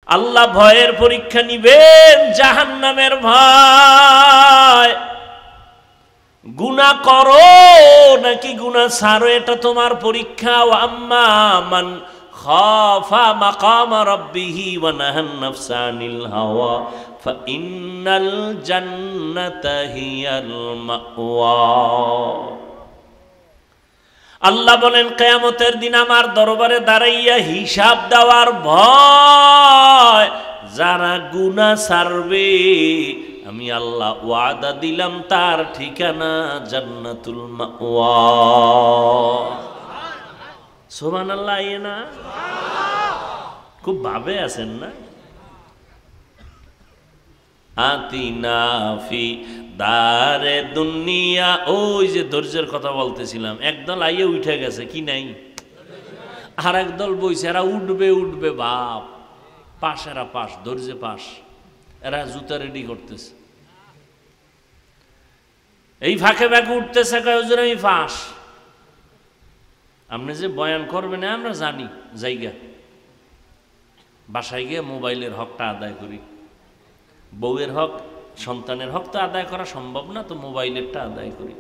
আল্লাহ ভয়ের পরীক্ষা নিবেন, জাহান্নামের ভয়। গুনাহ করো নাকি গুনাহ ছাড়ো, এটা তোমার পরীক্ষা। আম্মা মান খাফা মাকাম রাব্বিহি ওয়া নাহান নাফসা আনিল হাওয়া ফাইন্নাল জান্নাতা হিয়াল মাওয়া। আল্লাহ বলেন, কিয়ামতের দিন আমার দরবারে দাঁড়াইয়া হিসাব দেওয়ার ভয় যারা গুনাহ ছাড়বে, আমি আল্লাহ ওয়াদা দিলাম তার ঠিকানা জান্নাতুল মাওয়া। সুবহানাল্লাহ। না খুব ভাবে আছেন না? আতিনা ফি দারে দুনিয়া, ওই যে ধৈর্যের কথা বলতেছিলাম, একদল আইয়ে উঠে গেছে, কি নাই? আর একদল বইছে, এরা উঠবে উঠবে বাপ, পাশ, এরা পাশ, ধৈর্যে পাশ, এরা জুতা রেডি করতেছে। এই ফাঁকে ফাঁকে উঠতেছে, কয় হুজুর আমি ফাঁস। আপনি যে বয়ান করবেন আমরা জানি, জায়গা বাসায় গিয়ে মোবাইলের হকটা আদায় করি। বউয়ের হক, সন্তানের হক তো আদায় করা সম্ভব না, তো মোবাইলেরটা আদায় করি।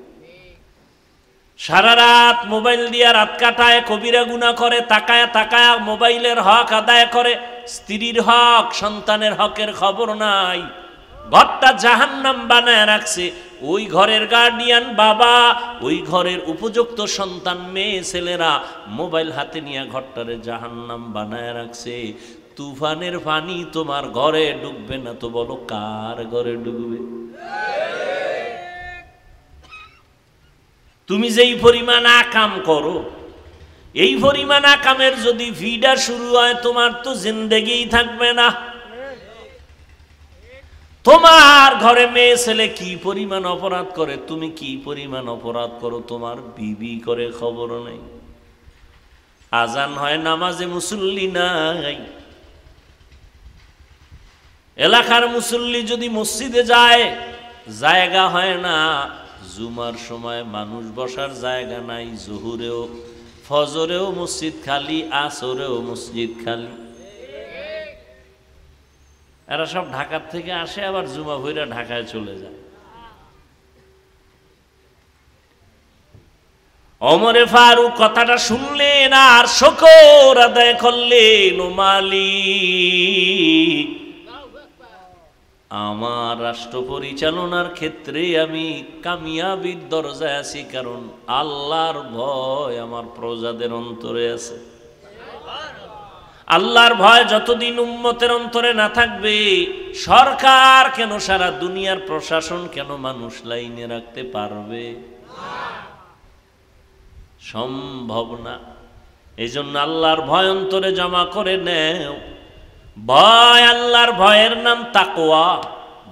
সারা রাত মোবাইল দিয়ে রাত কাটায়, কবিরা গুনাহ করে, তাকায় তাকায় মোবাইলের হক আদায় করে। স্ত্রীর হক, সন্তানের হকের খবর নাই। ঘরটা জাহান্নাম বানায় রাখছে। ওই ঘরের গার্ডিয়ান বাবা, ওই ঘরের উপযুক্ত সন্তান মেয়ে ছেলেরা মোবাইল হাতে নিয়ে ঘরটারে জাহান্নাম বানায় রাখছে। তুফানের পানি তোমার ঘরে ডুববে না তো বলো কার ঘরে ডুববে? তুমি যেই পরিমাণ আকাম করো, এই পরিমাণ আকামের যদি ভিডা শুরু হয়, তোমার তো জিন্দেগিই থাকবে না। তোমার ঘরে মেয়ে ছেলে কি পরিমাণ অপরাধ করে, তুমি কি পরিমাণ অপরাধ করো, তোমার বিবি করে খবর নেই। আজান হয়, নামাজে মুসল্লি নাই। এলাকার মুসল্লি যদি মসজিদে যায়, জায়গা হয় না। জুমার সময় মানুষ বসার জায়গা নাই। জোহরেও ফজরেও মসজিদ খালি, আসরেও মসজিদ খালি। এরা সব ঢাকার থেকে আসে, আবার জুমা ভইরা ঢাকায় চলে যায়। ওমরে ফারুক কথাটা শুনলেন আর শুকর আদায় করলেন, ও মালিক, আমার রাষ্ট্র পরিচালনার ক্ষেত্রে আমি কামিয়াবির দরজায় আছি, কারণ আল্লাহর ভয় আমার প্রজাদের অন্তরে আছে। আল্লাহর ভয় যতদিন উম্মতের অন্তরে না থাকবে, সরকার কেন, সারা দুনিয়ার প্রশাসন কেন মানুষ লাইনে রাখতে পারবে? সম্ভব না। এই জন্য আল্লাহর ভয় অন্তরে জমা করে নেও। ভয়, আল্লাহর ভয়ের নাম তাকওয়া।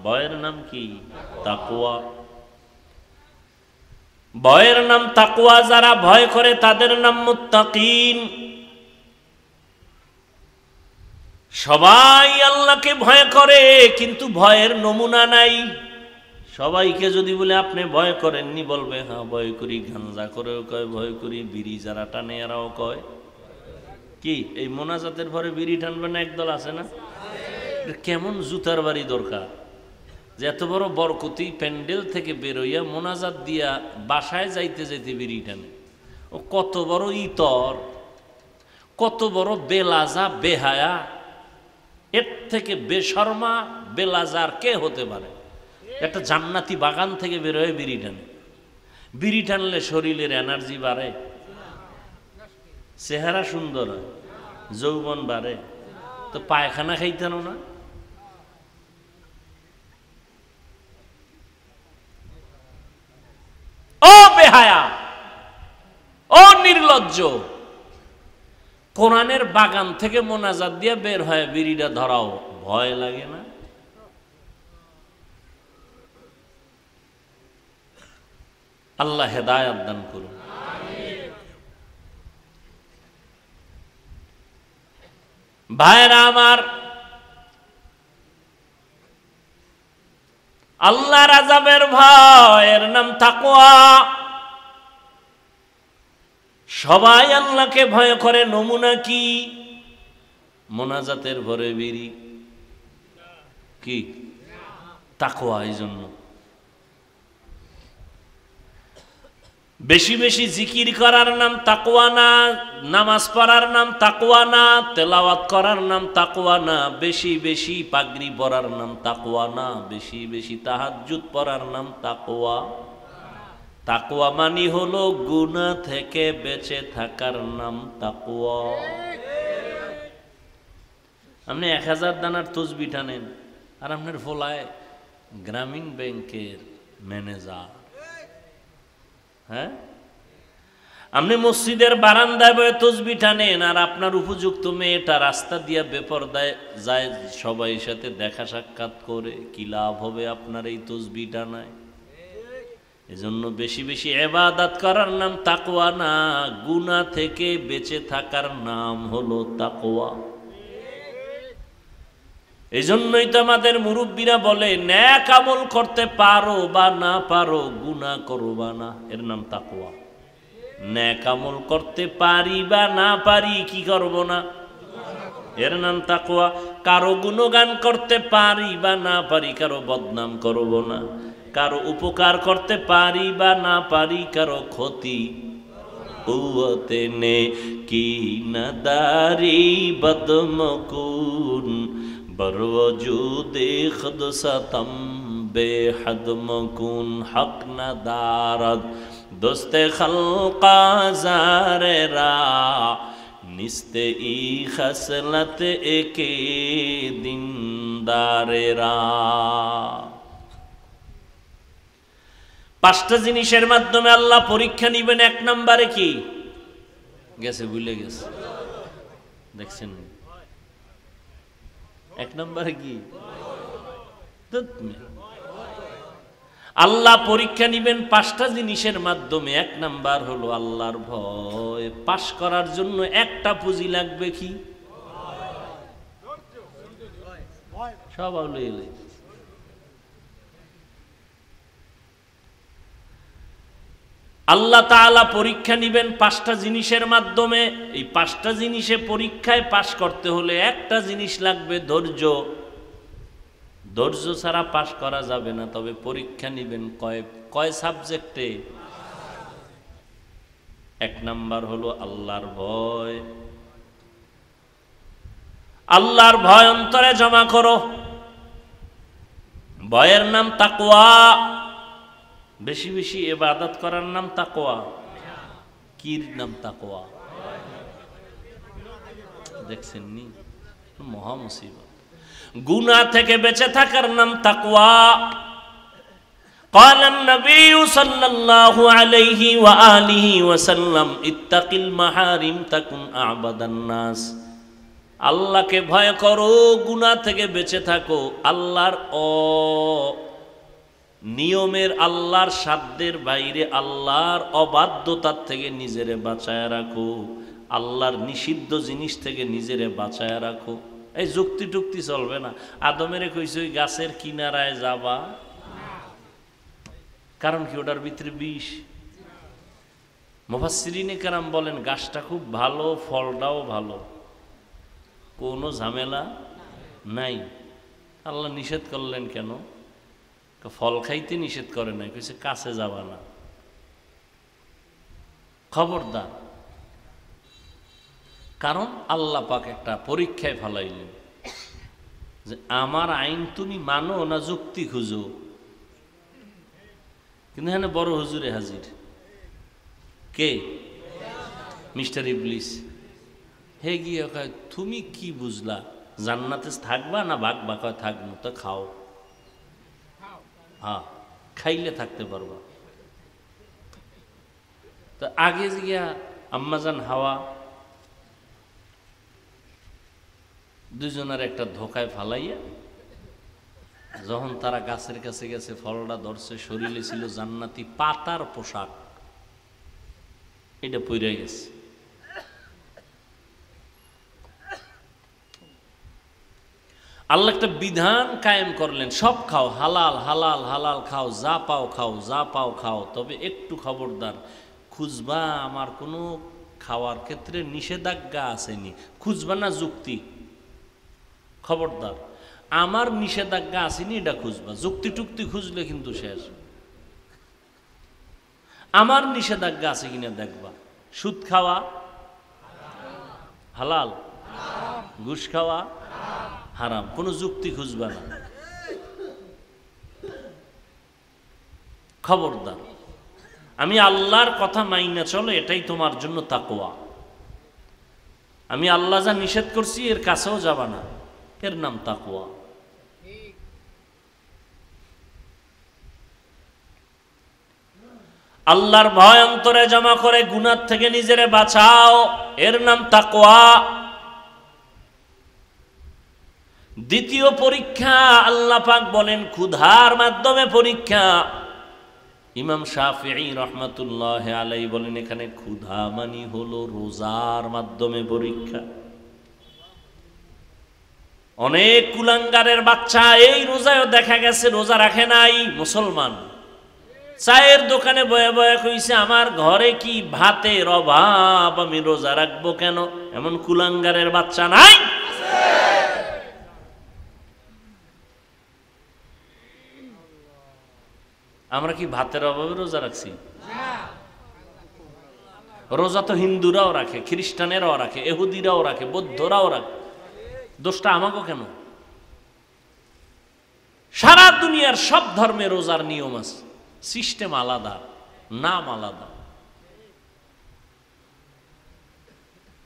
ভয়ের নাম কি? তাকওয়া। ভয়ের নাম তাকওয়া। যারা ভয় করে তাদের নাম মুত্তাকিন। সবাই আল্লাহকে ভয় করে, কিন্তু ভয়ের নমুনা নাই। সবাইকে যদি বলে আপনি ভয় করেননি, বলবে হ্যাঁ ভয় করি। গাঞ্জা করেও কয় ভয় করি, বিড়ি যারা টানে এরাও কয়। কি এই মোনাজাতের পরে বিড়ি টানবে না একদল আছে না? কেমন জুতার বাড়ি দরকার যে এত বড় বরকতি প্যান্ডেল থেকে বেরোইয়া মোনাজাত দিয়া বাসায় যাইতে যাইতে বিড়ি টানে। ও কত বড় ইতর, কত বড় বেলাজা, বেহায়া। এর থেকে বেশরমা বেলাজার কে হতে পারে? একটা জান্নাতি বাগান থেকে বেরোয় বিড়ি টানে। বিড়ি টানলে শরীরের এনার্জি বাড়ে, চেহারা সুন্দর হয়, যৌবন বাড়ে। তো পায়খানা খাইতেন না? ও বেহায়া, ও নির্লজ্জ, কোরআনের বাগান থেকে মোনাজাত দিয়ে বের হয় বিড়িটা ধরাও, ভয় লাগে না? আল্লাহ হেদায়েত দান করুন। ভাইরা আমার, আল্লাহর আযাবের ভয়ের নাম তাকওয়া। সবাই আল্লাহকে ভয় করে, নমুনা কি? মোনাজাতের ভরে বিড়ি। কি তাকওয়া। এই জন্য বেশি বেশি জিকির করার নাম তাকওয়া না, নামাজ পড়ার নাম তাকওয়া না, তেলাওয়াত করার নাম তাকওয়া না, বেশি বেশি পাগড়ি পরার নাম তাকওয়া না, বেশি বেশি তাহাজ্জুদ পড়ার নাম তাকওয়া। তাকওয়া মানে হলো গুনাহ থেকে বেঁচে থাকার নাম তাকওয়া। আপনি 1000 দানার তসবিহ টানেন আর আপনার ফলায় গ্রামীণ ব্যাংকের ম্যানেজার। হ্যাঁ, আপনি মসজিদের বারান্দায় বসে তসবিহ টানেন আর আপনার উপযুক্ত মেয়েটা রাস্তা দিয়ে বেপরদায় যায়, সবাই সাথে দেখা সাক্ষাৎ করে, কি লাভ হবে আপনার এই তসবিহ টানায়? এজন্য বেশি বেশি ইবাদত করার নাম তাকওয়া না, গুনাহ থেকে বেঁচে থাকার নাম হলো তাকওয়া। এজন্যই তো আমাদের মুরব্বীরা বলে, নেক আমল করতে পারো বা না পারো, গুনাহ করবা না, এর নাম তাকওয়া। নেক আমল করতে পারি বা না পারি, কি করব না, এর নাম তাকওয়া। কারো গুণগান করতে পারি বা না পারি, কারো বদনাম করব না। কারো উপকার করতে পারি বা না পারি, কারো ক্ষতি উওতে নে কি নাদারি বদমকুন বরওজুদে খুদ সতম বেহদ মকুন হক নদারদ দোস্তে খলকা জারে রা নিস্তে ই খসলত একে দিনদারে রা। 5টা জিনিসের মাধ্যমে আল্লাহ পরীক্ষা নিবেন। 1 নম্বরে কি গেছে, ভুলে গেছে, দেখছেন? 1 নম্বরে কি? আল্লাহ পরীক্ষা নিবেন 5টা জিনিসের মাধ্যমে। 1 নাম্বার হলো আল্লাহর ভয়। পাশ করার জন্য একটা পুঁজি লাগবে, কি? সব আউলে আল্লাহ তাআলা পরীক্ষা নিবেন 5টা জিনিসের মাধ্যমে। এই 5টা জিনিসে পরীক্ষায় পাশ করতে হলে একটা জিনিস লাগবে, ধৈর্য। ধৈর্য ছাড়া পাশ করা যাবে না। তবে পরীক্ষা নিবেন কয় সাবজেক্টে? 1 নাম্বার হলো আল্লাহর ভয়। আল্লাহর ভয় অন্তরে জমা করো। ভয়ের নাম তাকওয়া। বেশি বেশি ইবাদত করার নাম তাকওয়া। কির নাম তাকওয়া? দেখছেন নি, মহা মুসিবত। গুনাহ থেকে বেঁচে থাকার নাম তাকওয়া। قال النبي صلى الله عليه وآله وسلم اتق المحارم تكن أعبد الناس। আল্লাহকে ভয় করো, গুনাহ থেকে বেঁচে থাকো। আল্লাহর নিয়মের, আল্লাহর সাধ্যের বাইরে, আল্লাহর অবাধ্যতার থেকে নিজেরে বাঁচায় রাখো। আল্লাহর নিষিদ্ধ জিনিস থেকে নিজেরে বাঁচায় রাখো। এই যুক্তি টুক্তি চলবে না। আদমেরে কইছে ওই গাছের কিনারায় যাবা, কারণ কি ওটার ভিতরে বিষ। মুফাসসিরিনে কেরাম বলেন গাছটা খুব ভালো, ফলটাও ভালো, কোনো ঝামেলা নাই। আল্লাহ নিষেধ করলেন কেন? ফল খাইতে নিষেধ করে নাই, কইছে কাছে যাবা না, খবরদার। কারণ আল্লাহ পাক একটা পরীক্ষায় ফেলাইলেন যে আমার আইন তুমি মানো না যুক্তি খুঁজো। কিন্তু এখানে বড় হুজুরে হাজির, কে? মিস্টার ইবলিস। হে গিয়ে কয় তুমি কি বুঝলা, জান্নাতে থাকবা না ভাগবা? কয় থাকবো। তো খাও। হ্যাঁ, খাইলে থাকতে পারবা। তো আগে গিয়া আম্মাজান হাওয়া দুজনের একটা ধোকায় ফালাইয়া, যখন তারা গাছের কাছে গেছে, ফলটা ধরছে, শরীরে ছিল জান্নাতি পাতার পোশাক, এটা পইরা গেছে। আল্লাহ একটা বিধান কায়েম করলেন, সব খাও, হালাল হালাল হালাল খাও, যা পাও খাও, যা পাও খাও। তবে একটু খবরদার, খুঁজবা আমার কোনো খাওয়ার ক্ষেত্রে নিষেধাজ্ঞা আসেনি, খুঁজবা না যুক্তি, খবরদার। আমার নিষেধাজ্ঞা আসেনি এটা খুঁজবা, যুক্তি টুক্তি খুঁজলে কিন্তু শেষ। আমার নিষেধাজ্ঞা আছে কিনা দেখবা। সুদ খাওয়া হালাল, ঘুষ খাওয়া হারাম, কোনো যুক্তি খুঁজবা না। খবরদার, আমি আল্লাহর কথা মাইনা চলো, এটাই তোমার জন্য তাকওয়া। আমি আল্লাহ যা নিষেধ করছি এর কাছেও যাবা না, এর নাম তাকওয়া। আল্লাহর ভয় অন্তরে জমা করে গুনাহ থেকে নিজেরে বাঁচাও, এর নাম তাকওয়া। দ্বিতীয় পরীক্ষা আল্লাহ পাক বলেন ক্ষুধার মাধ্যমে পরীক্ষা। ইমাম শাফিঈ রহমাতুল্লাহ আলাইহি বলেন এখানে ক্ষুধা মানে হলো রোজার মাধ্যমে পরীক্ষা। অনেক কুলাঙ্গারের বাচ্চা এই রোজায়ও দেখা গেছে রোজা রাখে নাই, মুসলমান। চায়ের দোকানে বয়ে বয়ে কইছে আমার ঘরে কি ভাতের অভাব, আমি রোজা রাখবো কেন? এমন কুলাঙ্গারের বাচ্চা নাই? আমরা কি ভাতের অভাবে রোজা রাখছি? রোজা তো হিন্দুরাও রাখে, খ্রিস্টানেরাও রাখে, ইহুদিরাও রাখে, বৌদ্ধরাও রাখে। দোষটা আমাকে কেন? সারা দুনিয়ার সব ধর্মে রোজার নিয়ম আছে, সিস্টেম আলাদা, নাম আলাদা।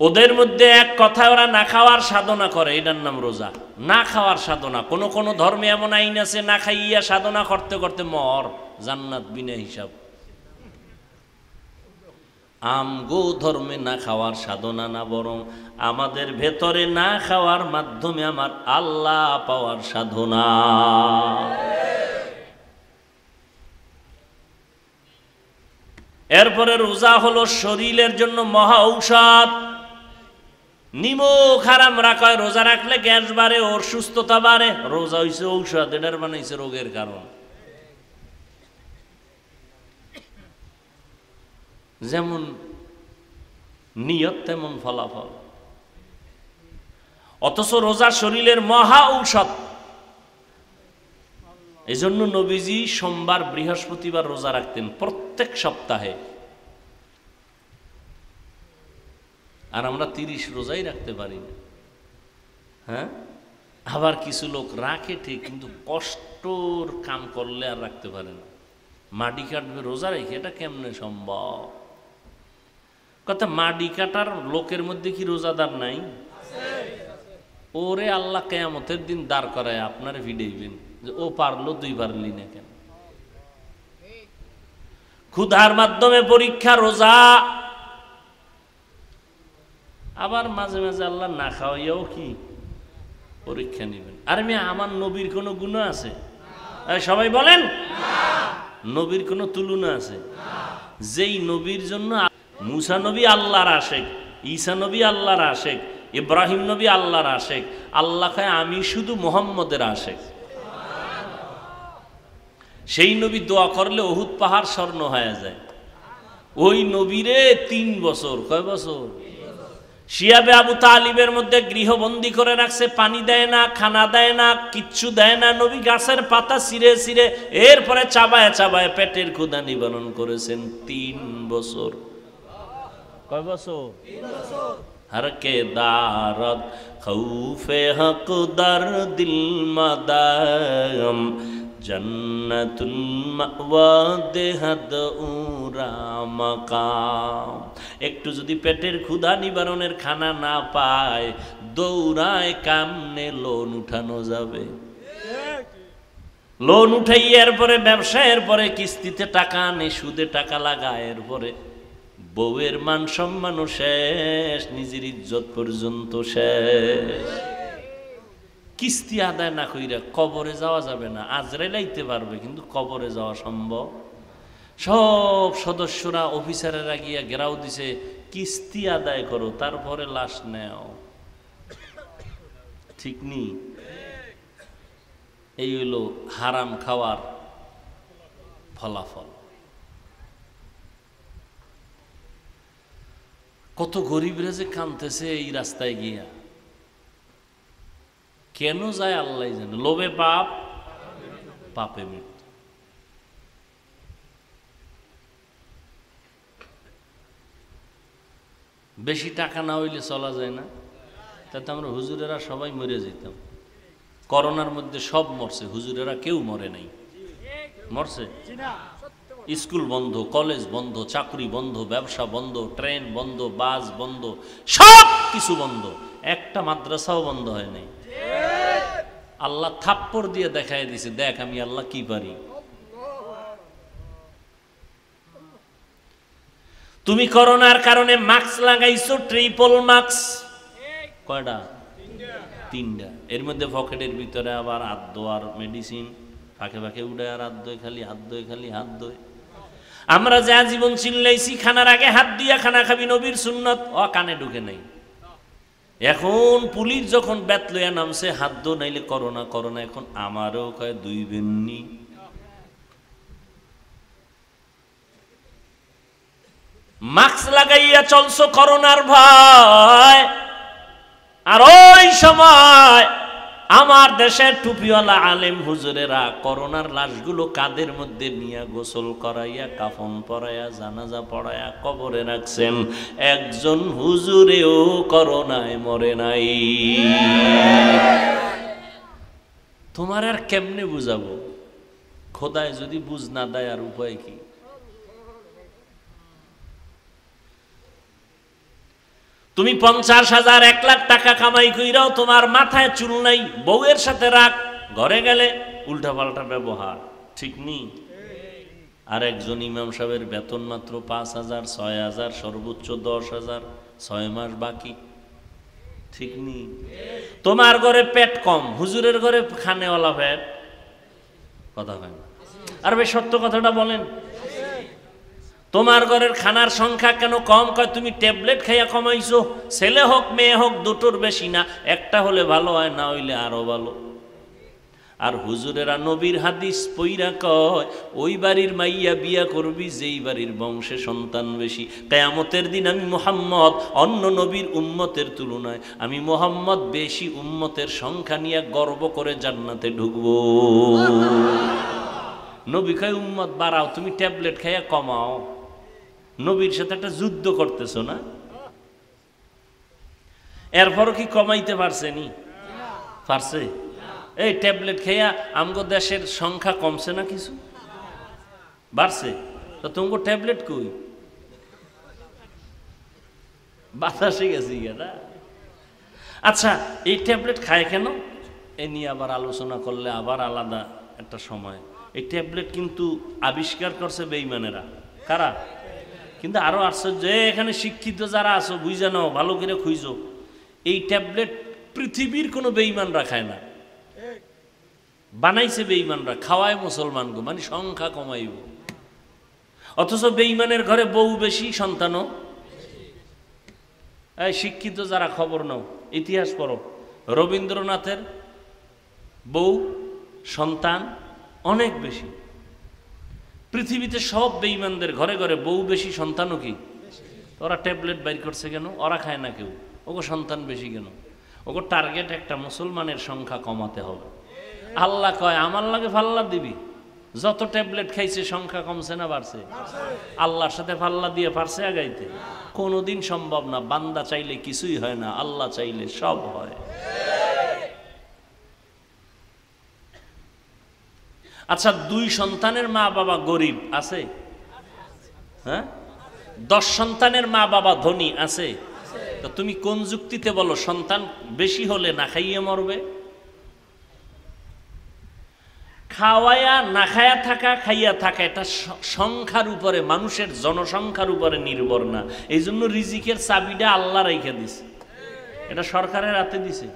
ওদের মধ্যে এক কথায় ওরা না খাওয়ার সাধনা করে, এটার নাম রোজা। না খাওয়ার সাধনা। কোন কোন ধর্মে এমন আইন আছে না খাইয়া সাধনা করতে করতে মর, জান্নাত বিনা হিসাব। আমগো ধর্মে না খাওয়ার সাধনা না, বরং আমাদের ভেতরে না খাওয়ার মাধ্যমে আমার আল্লাহ পাওয়ার সাধনা। এরপরে রোজা হলো শরীরের জন্য মহা ঔষধ। নিমক হারাম রাখা, রোজা রাখলে গ্যাস বাড়ে, ওর সুস্থতা বাড়ে। রোজা হইছে ঔষধ, এটার বানাইছে রোগের কারণ। যেমন নিয়ত তেমন ফলাফল। অথচ রোজা শরীরের মহা ঔষধ। এই জন্য নবীজি সোমবার বৃহস্পতিবার রোজা রাখতেন প্রত্যেক সপ্তাহে। আর আমরা 30 রোজাই রাখতে পারি না। হ্যাঁ, আবার কিছু লোক রাখে ঠিক, কিন্তু কষ্টর কাম করলে আর রাখতে পারে না। মাটি কাটবে রোজা রেখে, এটা কেমনে সম্ভব? কথা, মাটি কাটার লোকের মধ্যে কি রোজাদার নাই? ওরে আল্লাহ কিয়ামতের দিন দাঁড় করায় আপনার ভিড়াইবেন যে ও পারলো, তুই পারলি না কেন? ক্ষুধার মাধ্যমে পরীক্ষা রোজা। আবার মাঝে মাঝে আল্লাহ না খাওয়াইয়াও কি পরীক্ষা নেবেন। আরে মেয়ে, আমার নবীর কোনো গুনাহ আছে? সবাই বলেন, নবীর কোনো তুলনা আছে? যেই নবীর জন্য মুসা নবী আল্লাহর আশেক, ঈসা নবী আল্লাহর আশেক, ইব্রাহিম নবী আল্লাহর আশেক, আল্লাহ কয় আমি শুধু মুহাম্মদের আশেক। সেই নবী দোয়া করলে উহুদ পাহাড় স্বর্ণ হয়ে যায়। ওই নবীরে 3 বছর, কয় বছর? শিয়াবে আবু তালিবের মধ্যে গৃহবন্দী করে রাখছে, পানি দেয় না, খানা দেয় না, কিচ্ছু দেয় না। নবী গাছের পাতা ছিঁড়ে ছিঁড়ে এরপরে চাবায় চাবায় পেটের ক্ষুধা নিবারণ করেছেন 3 বছর। কয় বছর? 3 বছর। हर के दारत खौफे हक दर दिल मदाम जन्नतुल मावा देहद उरा मकाम। একটু যদি পেটের ক্ষুধা নিবারণের খানা না পায়, দৌড়ায় কামনে লোন উঠানো যাবে। লোন উঠাই এরপরে ব্যবসায়ের পরে কিস্তিতে টাকা আনে, সুদে টাকা লাগায়, এরপরে বউয়ের মান সম্মানও শেষ, নিজের ইজ্জত পর্যন্ত শেষ। কিস্তি আদায় না কইরা কবরে যাওয়া যাবে না। আজরাইল আইতে পারবে, কিন্তু কবরে যাওয়া সম্ভব? সব সদস্যরা অফিসারেরা গিয়া ঘেরাও দিছে, কিস্তি আদায় করো তারপরে লাশ নেও। ঠিক নি? এই হলো হারাম খাওয়ার ফলাফল। কত গরিবরা যে কাঁদতেছে এই রাস্তায় গিয়া, কেন যায় আল্লাহ জানে। লোভে পাপ, পাপে মৃত্যু। বেশি টাকা না হইলে চলা যায় না, তাতে আমরা হুজুরেরা সবাই মরে যেতাম। করোনার মধ্যে সব মরছে, হুজুরেরা কেউ মরে নাই। মরছে? স্কুল বন্ধ, কলেজ বন্ধ, চাকরি বন্ধ, ব্যবসা বন্ধ, ট্রেন বন্ধ, বাস বন্ধ, সব কিছু বন্ধ, একটা মাদ্রাসাও বন্ধ হয় নাই। আল্লাহ থাপ্পড় দিয়ে দেখায় দিছে, দেখ আমি আল্লাহ কি পারি। তুমি করোনার কারণে মাস্ক লাগাইছো, ট্রিপল মাস্ক। কয়টা? 3টা। এর মধ্যে পকেটের ভিতরে আবার হাত ধোয়ার মেডিসিন, ফাঁকে ফাঁকে উড়ে আর হাত ধোয়, খালি হাত ধোয়, খালি হাত ধোয়। আমরা যা জীবন চিল্লাইছি খানার আগে হাত দিয়া খানা খাবি, নবীর সুন্নত, কানে ঢুকে নাই। এখন পুলিশ যখন ব্যাত লইয়া নামছে, হাত ধো নাইলে করোনা, করোনা। এখন আমারও কয় 2 বেননি। মাস্ক লাগাইয়া চলছো করোনার ভয়। আর ওই সময় আমার দেশের টুপিওয়ালা আলেম হুজুরেরা করোনার লাশগুলো কাদের মধ্যে নিয়ে গোসল করাইয়া, কাফন পরাইয়া, জানাজা পড়াইয়া কবরে রাখছেন। একজন হুজুরেও করোনায় মরে নাই। তোমার আর কেমনে বুঝাবো? খোদায় যদি বুঝ না দেয় আর উপায় কি? তুমি 50,000 1 লাখ টাকা কামাই কইরাও তোমার মাথায় চুল নাই, বউয়ের সাথে রাগ, ঘরে গেলে উল্টা পাল্টা ব্যবহার, ঠিক নেই? আর একজন ইমাম সাহেবের বেতন মাত্র 5,000, 6,000, সর্বোচ্চ 10,000, 6 মাস বাকি, ঠিক নেই? তোমার ঘরে পেট কম, হুজুরের ঘরে খানেওয়ালা পেট। কথা হয় না? আর ভাই সত্য কথাটা বলেন, তোমার ঘরের খানার সংখ্যা কেন কম? কয় তুমি ট্যাবলেট খাইয়া কমাইছো। ছেলে হোক মেয়ে হোক দুটোর বেশি না, একটা হলে ভালো হয়, না হইলে আরো ভালো। আর হুজুরেরা নবীর হাদিস পইরা কয়, ওই বাড়ির মাইয়া বিয়া করবি যেই বাড়ির বংশে সন্তান বেশি। কিয়ামতের দিন আমি মুহাম্মদ অন্য নবীর উম্মতের তুলনায়, আমি মুহাম্মদ বেশি উম্মতের সংখ্যা নিয়ে গর্ব করে জান্নাতে ঢুকবো। নবী কয় উম্মত বাড়াও, তুমি ট্যাবলেট খাইয়া কমাও। নবীর সাথে একটা যুদ্ধ করতেছো না? এরপরও কি কমাইতে পারছেনি? পারছে? এই ট্যাবলেট খাইয়া আমগো দেশের সংখ্যা কমছে না, কিছু বাড়ছে? তো তোমাকে ট্যাবলেট কই? বাতাসে গেছি না। আচ্ছা, এই ট্যাবলেট খায় কেন? এ নিয়ে আবার আলোচনা করলে আবার আলাদা একটা সময়। এই ট্যাবলেট কিন্তু আবিষ্কার করছে বেঈমানেরা। কারা? কিন্তু আরো আশ্চর্য, এখানে শিক্ষিত যারা আছো বুঝে নাও, ভালো করে খুঁজো, এই ট্যাবলেট পৃথিবীর কোনো বেঈমানরা খায় না, বানাইছে বেঈমানরা, খাওয়ায় মুসলমানকে, মানে সংখ্যা কমাইব। অথচ বেঈমানের ঘরে বউ বেশি, সন্তানও। এই শিক্ষিত যারা খবর নাও, ইতিহাস পড়ো, রবীন্দ্রনাথের বউ সন্তান অনেক বেশি। পৃথিবীতে সব বেঈমানদের ঘরে ঘরে বউ বেশি, সন্তানও কি? ওরা ট্যাবলেট বাইর করছে কেন? ওরা খায় না কেউ, ওগো সন্তান বেশি কেন? ওগো টার্গেট একটা, মুসলমানের সংখ্যা কমাতে হবে। আল্লাহ কয় আমার লাগে ফাল্লা দিবি। যত ট্যাবলেট খাইছে সংখ্যা কমছে না বাড়ছে? আল্লাহর সাথে ফাল্লা দিয়ে পারছে আগাইতে? কোনোদিন সম্ভব না। বান্দা চাইলে কিছুই হয় না, আল্লাহ চাইলে সব হয়। আচ্ছা, 2 সন্তানের মা বাবা গরিব আছে? হ্যাঁ? 10 সন্তানের মা বাবা ধনী আছে? তো তুমি কোন যুক্তিতে বলো সন্তান বেশি হলে না খাইয়ে মরবে? খাওয়ায়া না খায়া থাকা, খাইয়া থাকা, এটা সংখ্যার উপরে, মানুষের জনসংখ্যার উপরে নির্ভর না। এই জন্য রিজিকের চাবিটা আল্লাহ রেখে দিছে, এটা সরকারের হাতে দিছে।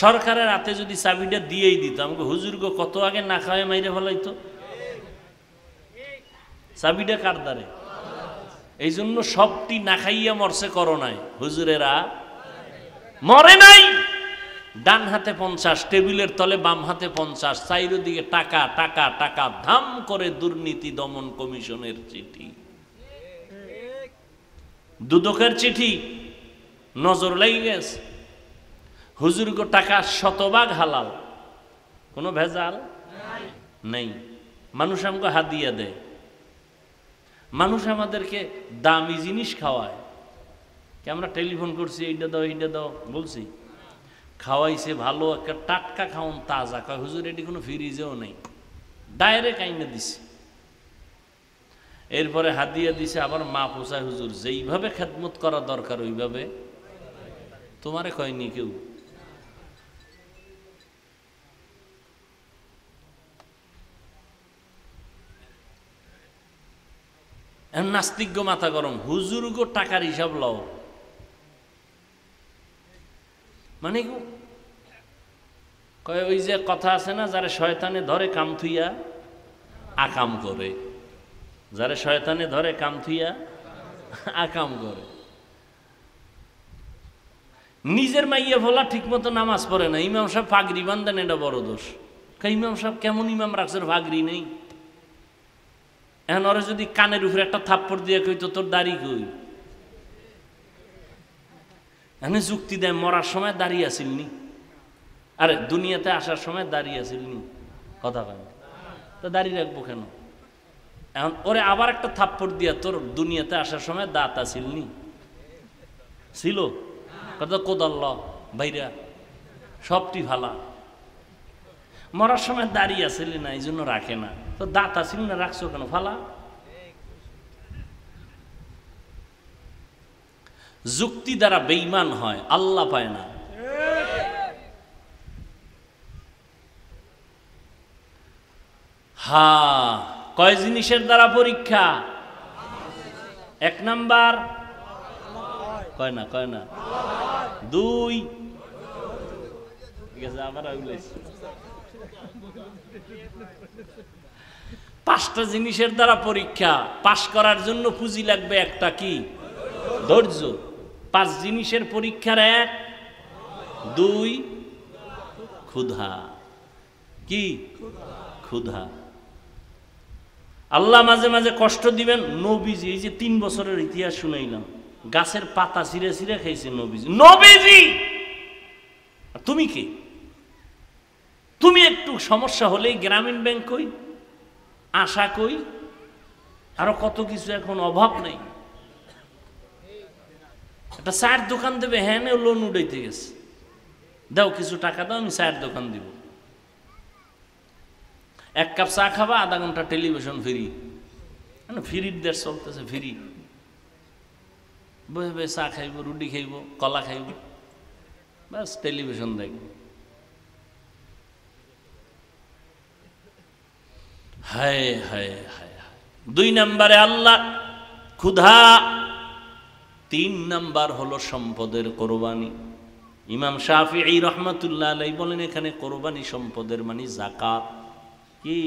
সরকারের হাতে যদি চাবিটা দিয়েই দিত, আমাকে হুজুরগো কত আগে না খাওয়ায় মাইরে ফেলাইতো। চাবিটা কার দ্বারে? এই জন্য সবটি না খাইয়া মরছে করোনায়, হুজুরেরা মরে নাই। ডান হাতে 50, টেবিলের তলে বাম হাতে 50, চারিদিকে টাকা টাকা টাকা, ধাম করে দুর্নীতি দমন কমিশনের চিঠি, দুদকের চিঠি, নজর লেগে গেছে। হুজুরগো টাকা শতভাগ হালাল, কোনো ভেজাল নেই। মানুষ আমাকে হাদিয়া দেয়, মানুষ আমাদেরকে দামি জিনিস খাওয়ায়। কি আমরা টেলিফোন করছি এইটা দাও এইটা দাও বলছি, খাওয়াইছে ভালো একটা টাটকা খাওয়ান তাজা, কয় হুজুর এটি কোনো ফ্রিজেও নেই, ডাইরেক্ট আইনে দিছে। এরপরে হাদিয়া দিছে আবার মা পোষায় হুজুর, যেইভাবে খেদমত করা দরকার ওইভাবে তোমারে কয়নি কেউ। নাস্তিজ্ঞ মাথা গরম, হুজুর গো টাকার হিসাব লও, মানে কয় ওই যে কথা আছে না, যারা শয়তানে ধরে কাম থুইয়া আকাম করে, যারা শয়তানে ধরে কাম থুইয়া আকাম করে। নিজের মাইয়া ভোলা ঠিক মতো নামাজ পড়ে না, ইমাম সাহেব পাগড়ি বান্ধেন, এটা বড় দোষ। ইমাম সাহেব কেমন ইমাম রাখছে, পাগড়ি নেই। এখন ওরা যদি কানের উপরে একটা থাপ্পড় দিয়ে কইতো তোর দাড়ি কই, এখানে যুক্তি দেয় মরার সময় দাঁড়িয়ে আসিলনি, আরে দুনিয়াতে আসার সময় দাঁড়িয়ে আসিলনি, কথা কেন তো দাঁড়িয়ে রাখবো কেন? এখন ওরে আবার একটা থাপ্পড় দিয়া তোর দুনিয়াতে আসার সময় দাঁত আসিলনি ছিল, কথা কোদাল্ল ভাইরা সবটি ভালা, মরার সময় দাঁড়িয়ে আসিলি না এই জন্য রাখে না, তো দাঁত আসিল না রাখছো কেন ফালা? যুক্তি দ্বারা বেঈমান হয়, আল্লাহ পায় না। কয় জিনিসের দ্বারা পরীক্ষা? এক নাম্বার কয় না, কয় না, দুই, ঠিক আছে আবার পাঁচটা জিনিসের দ্বারা পরীক্ষা। পাস করার জন্য পুঁজি লাগবে একটা, কি? ধৈর্য। পাঁচ জিনিসের পরীক্ষার এক, দুই, ক্ষুধা। কি? ক্ষুধা। আল্লাহ মাঝে মাঝে কষ্ট দিবেন। নবীজি, এই যে 3 বছরের ইতিহাস শুনাইলাম, গাছের পাতা ছিঁড়ে ছিঁড়ে খাইছে নবীজি। নবীজি তুমি কে? তুমি একটু সমস্যা হলেই গ্রামীণ ব্যাংক কই, আশা কই, আরো কত কিছু, এখন অভাব নেই। একটা চায়ের দোকান দেবে, হ্যাঁ লোন উঠাইতে গেছে, দাও কিছু টাকা দাও, আমি চায়ের দোকান দিব। 1 কাপ চা খাবা, আধা ঘন্টা টেলিভিশন ফ্রি, ফ্রির দেশ চলতেছে, ফ্রি। বসে বসে চা খাইব, রুটি খাইব, কলা খাইব, বাস টেলিভিশন দেখব। হায় হায় হায়। 2 নম্বরে আল্লাহ ক্ষুধা। 3 নাম্বার হলো সম্পদের কোরবানি। ইমাম শাফিঈ রহমাতুল্লাহ আলাইহি বলেন, এখানে কোরবানি সম্পদের মানে যাকাত। কি?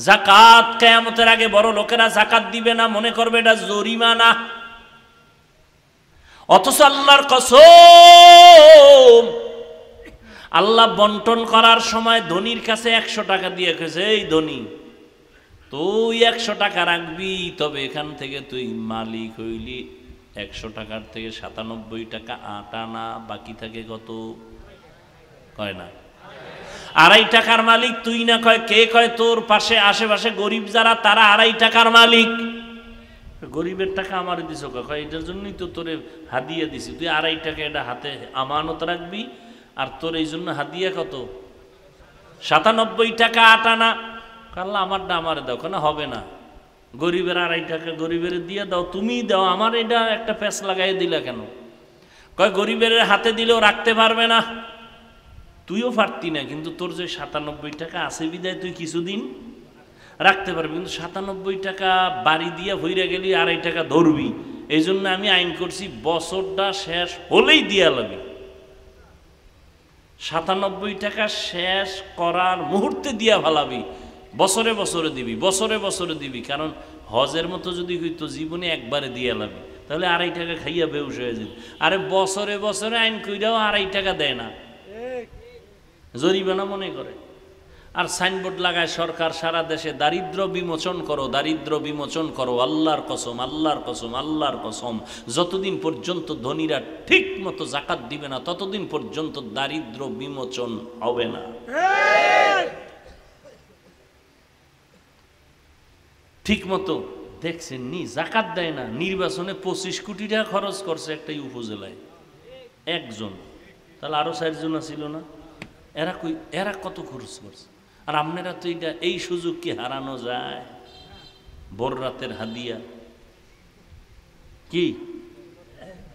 যাকাত। কিয়ামতের আগে বড় লোকেরা যাকাত দিবে না, মনে করবে এটা জরিমানা। অথচ আল্লাহর কসম, আল্লাহ বন্টন করার সময় ধনীর কাছে 100 টাকা দিয়ে গেছে, এই ধনী তুই 100 টাকা রাখবি, তবে এখান থেকে তুই মালিক হইলি 100 টাকার থেকে 97 টাকা 8 আনা, বাকি থাকে কত? কয় না 2.5 টাকার মালিক তুই না, কয় কে? কয় তোর পাশে আশেপাশে গরিব যারা, তারা 2.5 টাকার মালিক। গরিবের টাকা আমার দিছ, কয় এটার জন্যই তো তোরে হাদিয়া দিছি, তুই 2.5 টাকা এটা হাতে আমানত রাখবি, আর তোর এই জন্য হাদিয়া কত? 97 টাকা 8 আনা। আল্লাহ আমারটা আমারে দাও। কেন হবে না? গরিবের 2.5 টাকা গরিবের দিয়ে দাও, তুমি দাও, আমার এটা একটা প্যাঁচ লাগাই দিলা কেন? কয় গরিবের হাতে দিলেও রাখতে পারবে না। তুইও পারতি না, কিন্তু তোর যে 97 টাকা আছে বিদায় তুই কিছুদিন রাখতে পারবি, কিন্তু 97 টাকা বাড়ি দিয়ে ভইরা গেলি 2.5 টাকা ধরবি। এই জন্য আমি আইন করছি, বছরটা শেষ হলেই দিয়া লাগবে। 97 টাকা শেষ করার মুহূর্তে দিয়া ভালাবি, বছরে বছরে দিবি, বছরে বছরে দিবি। কারণ হজের মতো যদি হইতো জীবনে একবারে দিয়া লাগবে, তাহলে 2.5 টাকা খাইয়া বেউস হয়ে যেত। আরে বছরে বছরে আইন কইরাও 2.5 টাকা দেয় না, জরিমানা মনে করে। আর সাইনবোর্ড লাগায় সরকার সারা দেশে দারিদ্র বিমোচন করো, দারিদ্র বিমোচন করো, আল্লাহর কসম, আল্লাহর কসম, আল্লাহর কসম, যতদিন পর্যন্ত ধনীরা ঠিক মতো জাকাত দিবে না ততদিন পর্যন্ত দারিদ্র বিমোচন হবে না। ঠিক মতো দেখছেন নি জাকাত দেয় না, নির্বাচনে 25 কোটি টাকা খরচ করছে একটা উপজেলায় একজন, তাহলে আরো 4 জন ছিল না? এরা কত খরচ করছে? আর আপনারা তো এই সুযোগ কি হারানো যায়? ভোর রাতের হাদিয়া, কি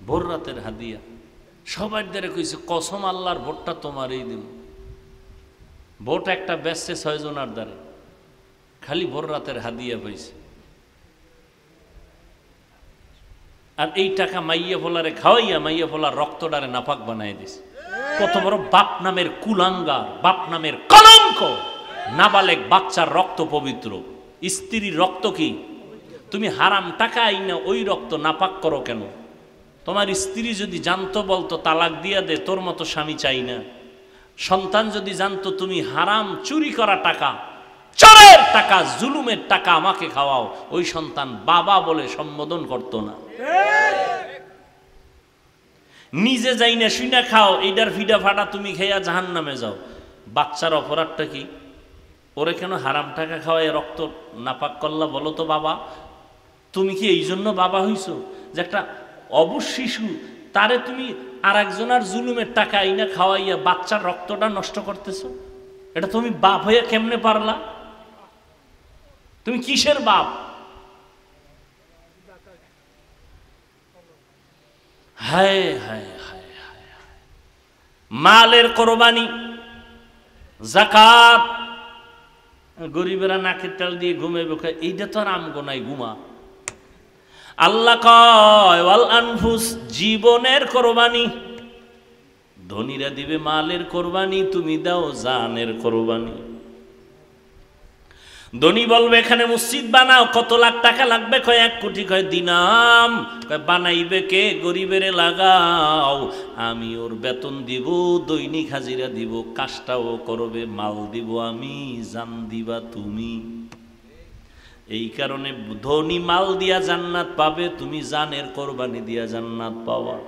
ভোর রাতের হাদিয়া, সবার দ্বারা কইছে কসম আল্লাহর ভোটটা তোমারই দিব। ভোট একটা বেচছে 6 জনের দ্বারে, খালি ভোর রাতের হাদিয়া পাইছে। আর এই টাকা মাইয়া ফোলারে খাওয়াইয়া মাইয়া ফোলার রক্তটারে নাপাক বানাই দিছে। কত বড় বাপ নামের কুলাঙ্গার, বাপ নামের কলঙ্ক! নাবালেক বাচ্চার রক্ত পবিত্র, স্ত্রীর রক্ত কি? তুমি হারাম টাকা আইনা ওই রক্ত নাপাক করো কেন? তোমার স্ত্রী যদি জানতো বলতো তালাক দিয়া দে, তোর মতো স্বামী চাই না। সন্তান যদি জানতো তুমি হারাম চুরি করা টাকা, চোরের টাকা, জুলুমের টাকা আমাকে খাওয়াও, ওই সন্তান বাবা বলে সম্বোধন করতো না। নিজে যাই না শুইনা খাও, এইটার ফিডা ফাটা তুমি খেয়া জাহান্নামে যাও। বাচ্চার অপরাধটা কি? ওরে কেন হারাম টাকা খাওয়ায় রক্ত নাপাক করলা বলো তো বাবা? তুমি কি এই জন্য বাবা হইছো যে একটা অবশ শিশু তারে তুমি আর একজনের জুলুমের টাকা আইনা খাওয়াইয়া বাচ্চার রক্তটা নষ্ট করতেছো? এটা তুমি বাপ হইয়া কেমনে পারলা? তুমি কিসের বাপ? হায় হায় হায় হায়, মালের কোরবানি, যাকাত, গরিবেরা নাকের তেল দিয়ে ঘুমাইবে, এইটা তো আর আমগো নাই ঘুমা। আল্লাহ কয় ওয়াল আনফুস, জীবনের কোরবানি। ধনীরা দিবে মালের কোরবানি, তুমি দাও জানের কোরবানি। ধনী বলবে এখানে মসজিদ বানাও, কত লাখ টাকা লাগবে? কয় 1 কোটি। কয় দিনাম। কয় বানাইবে কে? গরিবেরে লাগাও, আমি ওর বেতন দিব, দৈনিক হাজিরা দিব, কাজটাও করবে, মাল দিব আমি, জান দিবা তুমি। এই কারণে ধনী মাল দিয়া জান্নাত পাবে, তুমি জানের কোরবানি দিয়া জান্নাত পাওয়া।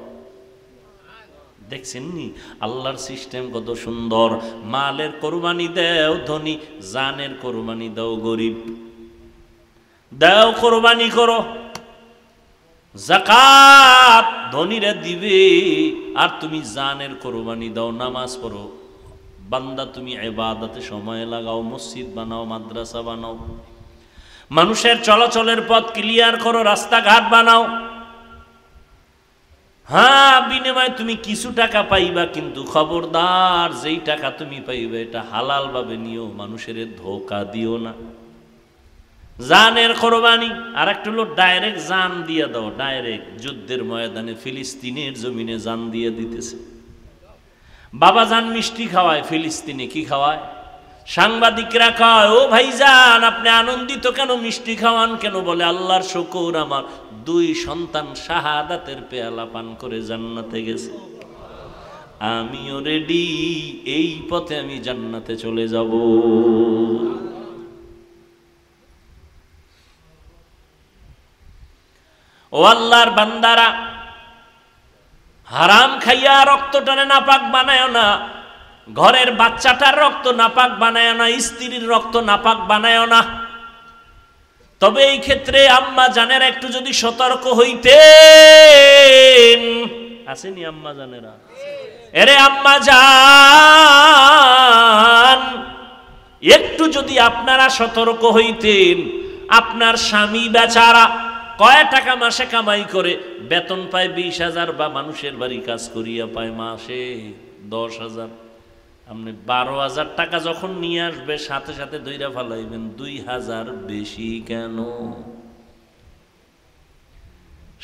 দেখছেন নি আল্লাহর সিস্টেম কত সুন্দর। মালের কোরবানি দাও ধনী, জানের কোরবানি দাও গরিব। দাও কোরবানি করো, যাকাত ধনীরা দিবে, আর তুমি জানের কোরবানি দাও, নামাজ পড়ো। বান্দা তুমি ইবাদতে সময় লাগাও, মসজিদ বানাও, মাদ্রাসা বানাও, মানুষের চলাচলের পথ ক্লিয়ার করো, রাস্তাঘাট বানাও। হ্যাঁ, বিনিময়ে তুমি কিছু টাকা পাইবা, কিন্তু খবরদার যেই টাকা তুমি পাইবে এটা হালাল ভাবে নিও, মানুষের ধোঁকা দিও না। জানের কোরবানি। আর একটা হলো ডাইরেক্ট জান দিয়ে দাও, ডাইরেক্ট যুদ্ধের ময়দানে ফিলিস্তিনের জমিনে জান দিয়ে দিতেছে। বাবা জান মিষ্টি খাওয়ায়, ফিলিস্তিনে কি খাওয়ায়? সাংবাদিকরা কয় ও ভাইজান আপনি আনন্দিত কেন, মিষ্টি খাওয়ান কেন? বলে আল্লাহর শুকর, আমার 2 সন্তান শাহাদাতের পেয়ালা পান করে জান্নাতে গেছে, আমিও রেডি, এই পথে আমি জান্নাতে চলে যাব। ও আল্লাহর বান্দারা, হারাম খাইয়া রক্তটারে নাপাক বানায় না, ঘরের বাচ্চাটার রক্ত নাপাক বানায় না, স্ত্রীর রক্ত নাপাক বানায় না। তবে এই ক্ষেত্রে আম্মা জানেরা একটু যদি সতর্ক হইতেন। আসেনি আম্মা জানেরা? এরে আম্মা জান, একটু যদি আপনারা সতর্ক হইতেন। আপনার স্বামী বেচারা কয় টাকা মাসে কামাই করে? বেতন পায় 20,000, বা মানুষের বাড়ি কাজ করিয়া পায় মাসে 10,000। আপনি 12,000 টাকা যখন নিয়ে আসবে, সাথে সাথে দইরা ফালাইবেন 2,000 বেশি কেন?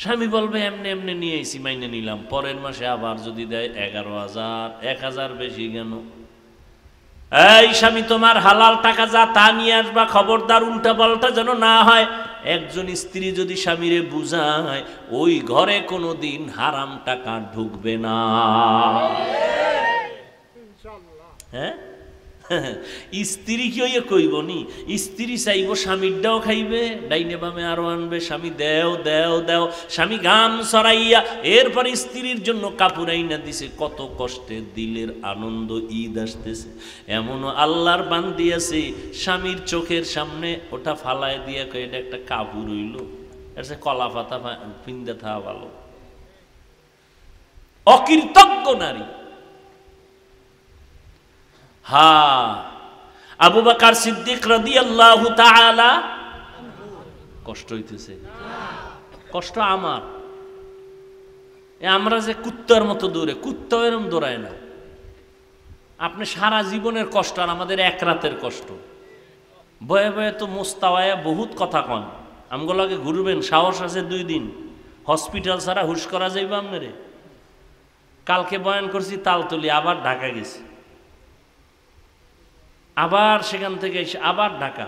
স্বামী বলবে এমনি এমনি নিয়ে এসি, মাইনে নিলাম। পরের মাসে আবার যদি দেয় 11,000, 1,000 বেশি কেন? এই স্বামী, তোমার হালাল টাকা যা তা নিয়ে আসবা, খবরদার উল্টা পাল্টা যেন না হয়। একজন স্ত্রী যদি স্বামীরে বুঝায়, ওই ঘরে কোনোদিন হারাম টাকা ঢুকবে না। হ্যাঁ, স্ত্রী কি ওই কইবনি, স্ত্রী চাইব স্বামীরটাও খাইবে, ডাইনে বামে আরো আনবে, স্বামী দেও দেও দেও, স্বামী গাম সরাইয়া এরপর স্ত্রীর জন্য কাপড় আইনা দিছে, কত কষ্টে দিলের আনন্দ, ঈদ আসতেছে। এমনও আল্লাহর বান্দি আছে স্বামীর চোখের সামনে ওটা ফালায় দিয়া কয় এটা একটা কাপড় হইল, এর কলা পাতা পিন্দে থাকা ভালো। অকৃতজ্ঞ নারী। আবু বকর সিদ্দিক রাদিয়াল্লাহু তাআলা কষ্ট হইতেছে, কষ্ট আমার। আমরা যে কুত্তার মতো দৌড়ে, কুত্তা এরম দৌড়ায় না। আপনি সারা জীবনের কষ্ট আর আমাদের এক রাতের কষ্ট। বয়ে বয়ে তো মোস্তাওয়ায়া বহুত কথা কন, আমগুলোকে ঘুরবেন, সাহস আছে 2 দিন, হসপিটাল ছাড়া হুশ করা যাইব আপনারে। কালকে বয়ান করছি তালতলি, আবার ঢাকা গেছি, আবার সেখান থেকে এসে আবার ঢাকা,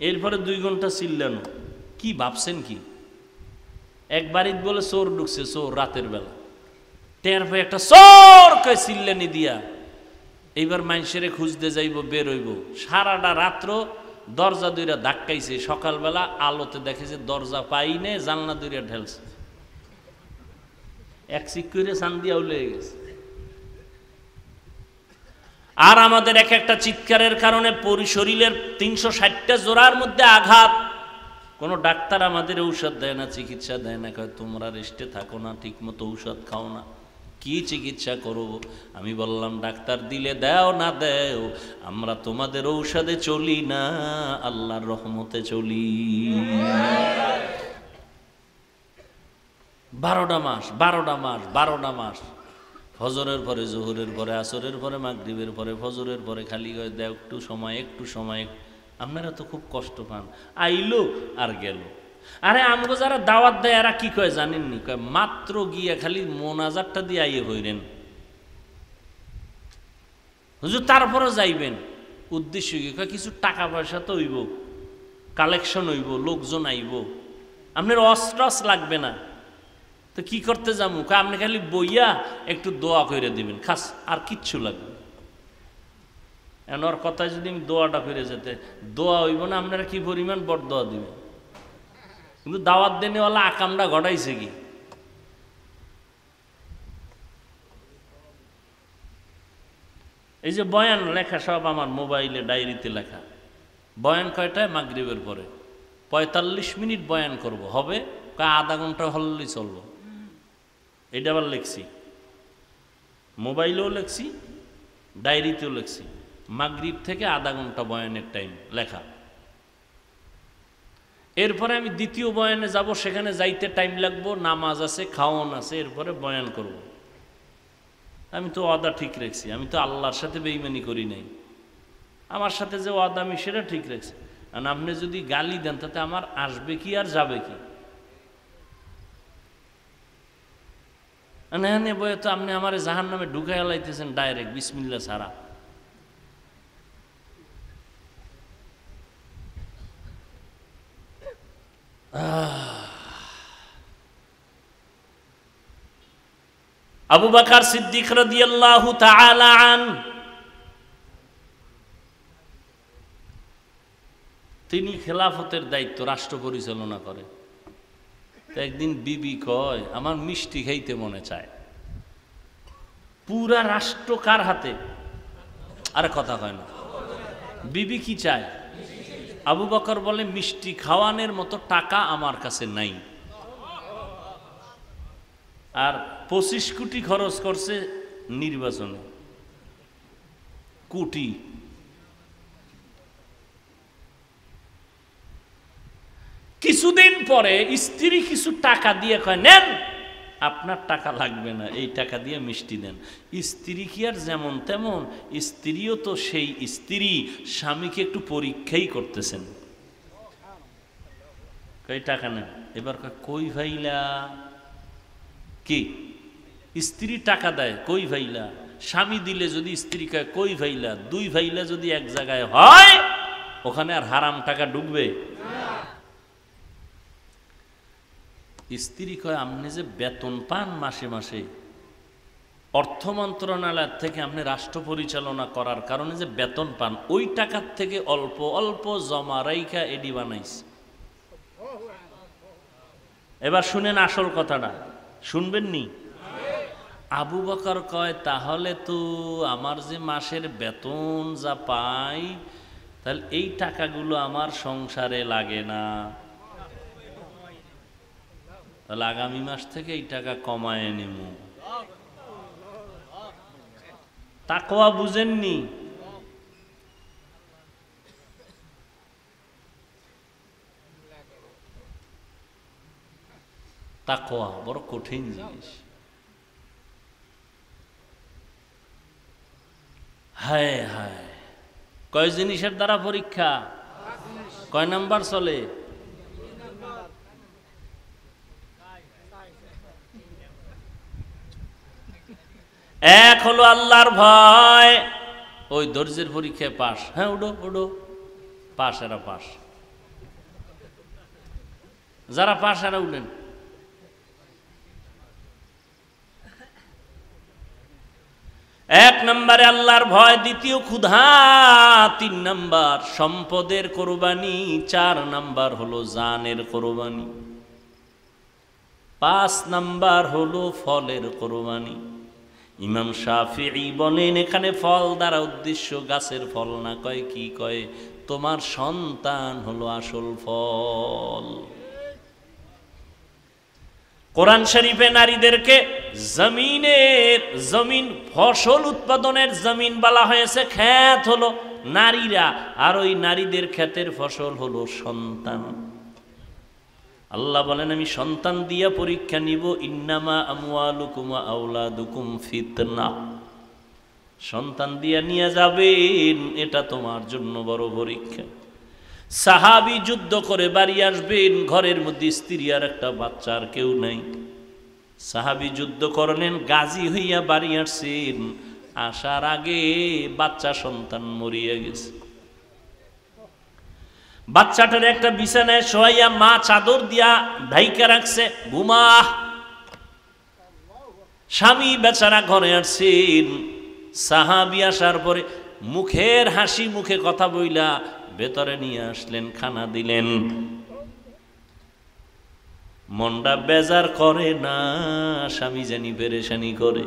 এরপরে 2 ঘন্টা চিল্লানো। কি ভাবছেন কি? এক বাড়িত বলে চোর ঢুকছে, চোর রাতের বেলা, টের পেয়ে একটা চোর কয় চিল্লানি দিয়া এইবার মানুষেরে খুঁজতে যাইব, বের হইব। সারাটা রাত্র দরজা দুইরা ধাক্কাইছে, সকালবেলা আলোতে দেখে যে দরজা পাইনে, জানলা দুইরা ঢেলছে, এক চিক করে চান্দিয়া উলে গেছে। আর আমাদের এক একটা চিৎকারের কারণে শরীরের 360টা জোড়ার মধ্যে আঘাত। কোনো ডাক্তার আমাদের ঔষধ দেয় না, চিকিৎসা দেয় না, কয় তোমরা রেস্টে থাকো না, ঠিক মতো ঔষধ খাও না, কি চিকিৎসা করো? আমি বললাম ডাক্তার দিলে দাও না দেও, আমরা তোমাদের ঔষধে চলি না, আল্লাহর রহমতে চলি। 12টা মাস 12টা মাস 12টা মাস, ফজরের পরে জোহরের পরে আসরের পরে মাগরিবের পরে ফজরের পরে খালি কয় দেও একটু সময় একটু সময়। আপনারা তো খুব কষ্ট পান, আইলো আর গেল। আরে আমগো যারা দাওয়াত দেয় এরা কি কয় জানেননি? কয় মাত্র গিয়া খালি মোনাজাতটা দিয়ে আইয়ে হইলেন হুজুর, তারপরও যাইবেন। উদ্দেশ্য কি? কয় কিছু টাকা পয়সা তো হইব, কালেকশন হইব, লোকজন আইব, আপনার অস্ত্র লাগবে না, তো কি করতে যাবো? আপনি খালি বইয়া একটু দোয়া করে দিবেন, খাস, আর কিচ্ছু লাগবে। ওর কথায় যদি আমি দোয়াটা করে যেতে, দোয়া হইব না, আপনারা কি পরিমাণ বড় দোয়া দিবেন। কিন্তু দাওয়াত দেনেওয়ালা আকামটা ঘটাইছে কি? এই যে বয়ান লেখা সব আমার মোবাইলে ডায়েরিতে লেখা। বয়ান কয়টায়? মাগরিবের পরে 45 মিনিট বয়ান করব, হবে আধা ঘন্টা হলেই চলবো। এটা আবার লিখছি, মোবাইলেও লিখছি, ডায়েরিতেও লিখছি, মাগরিব থেকে আধা ঘন্টা বয়ানের টাইম লেখা। এরপরে আমি দ্বিতীয় বয়ানে যাব, সেখানে যাইতে টাইম লাগবো, নামাজ আছে, খাওয়ান আছে, এরপরে বয়ান করব। আমি তো ওয়াদা ঠিক রাখছি, আমি তো আল্লাহর সাথে বেঈমানি করি নাই, আমার সাথে যে ওয়াদা আমি সেটা ঠিক রাখছি। আর আপনি যদি গালি দেন তাতে আমার আসবে কি আর যাবে কি? না বয়ে তো আপনি আমার জাহান নামে ঢুকাইয়া লাইতেছেন ডাইরেক্ট, বিসমিল্লাহ ছাড়া। আবু বকর সিদ্দিক রাদিয়াল্লাহু তাআলা আনহু তিনি খেলাফতের দায়িত্ব, রাষ্ট্র পরিচালনা করে। তো একদিন বিবি কয় আমার মিষ্টি খাইতে মনে চায়। পুরা রাষ্ট্র কার হাতে? আরে কথা কয় না, বিবি কি চায়? আবু বকর বলে মিষ্টি খাওয়ানোর মতো টাকা আমার কাছে নাই। আর 25 কোটি খরচ করছে নির্বাচনে, কোটি। কিছুদিন পরে স্ত্রী কিছু টাকা দিয়ে কয় নেন, আপনার টাকা লাগবে না, এই টাকা দিয়ে মিষ্টি দেন। স্ত্রী কি আর যেমন তেমন? স্ত্রীও তো সেই স্ত্রী, স্বামীকে একটু পরীক্ষাই করতেছেন। কই টাকা নেন, এবার কই ভাইলা কি? স্ত্রী টাকা দেয়, কই ভাইলা? স্বামী দিলে যদি স্ত্রী কয় কই ভাইলা, 2 ভাইলা যদি এক জায়গায় হয়, ওখানে আর হারাম টাকা ঢুকবে? স্ত্রী কয় আপনি যে বেতন পান মাসে মাসে, অর্থ মন্ত্রণালয় থেকে আপনি রাষ্ট্র পরিচালনা করার কারণে যে বেতন পান, ওই টাকার থেকে অল্প অল্প জমা রাইখা এডি বানাইছে। এবার শুনেন আসল কথাটা, শুনবেন নি? আবু বকর কয়, তাহলে তো আমার যে মাসের বেতন যা পাই, তাহলে এই টাকাগুলো আমার সংসারে লাগে না, তাহলে আগামী মাস থেকে এই টাকা কমায় নেব। তাকওয়া বুঝেননি? তাকওয়া বড় কঠিন জিনিস। হায় হায়, কয় জিনিসের দ্বারা পরীক্ষা? কয় নাম্বার চলে? এক হলো আল্লাহর ভয়, ওই ধৈর্যের পরীক্ষায় পাস। হ্যাঁ, উডো উডো, পাস, এরা পাস। যারা পাস এরা উঠেন। এক নম্বরে আল্লাহর ভয়, দ্বিতীয় ক্ষুধা, 3 নাম্বার সম্পদের কোরবানি, 4 নাম্বার হলো জানের কোরবানি, 5 নাম্বার হলো ফলের কোরবানি। ইমাম শাফিঈ বলেন, এখানে ফল দ্বারা উদ্দেশ্য গাছের ফল না, কয় কি? কয় তোমার সন্তান হলো আসল ফল। কোরআন শরীফে নারীদেরকে জমিন ফসল উৎপাদনের জমিন বলা হয়েছে, ক্ষেত হলো নারীরা, আর ওই নারীদের ক্ষেতের ফসল হলো সন্তান। আল্লাহ বলেন, আমি সন্তান দিয়া পরীক্ষা নিব। ইন্নামা আমওয়ালুকুম ওয়া আওলাদুকুম ফিতনা, সন্তান দিয়া নিয়ে যাবেন, এটা তোমার জন্য বড় পরীক্ষা। সাহাবী যুদ্ধ করে বাড়ি আসবেন, ঘরের মধ্যে স্ত্রী আর একটা বাচ্চা, আর কেউ নাই। সাহাবী যুদ্ধ করলেন, গাজী হইয়া বাড়ি আসছেন, আসার আগে বাচ্চা সন্তান মরিয়া গেছে। বাচ্চাটার একটা বিছানায় শোয়াইয়া মা চাদর দিয়া ঢাইকা রাখছে, ঘুমা। স্বামী বেচারা ঘরে আসছেন, সাহাবী আসার পরে মুখের হাসি মুখে কথা বইলা ভেতরে নিয়ে আসলেন, খানা দিলেন। মনটা বেজার করে না, স্বামী জানি পেরেশানি করে।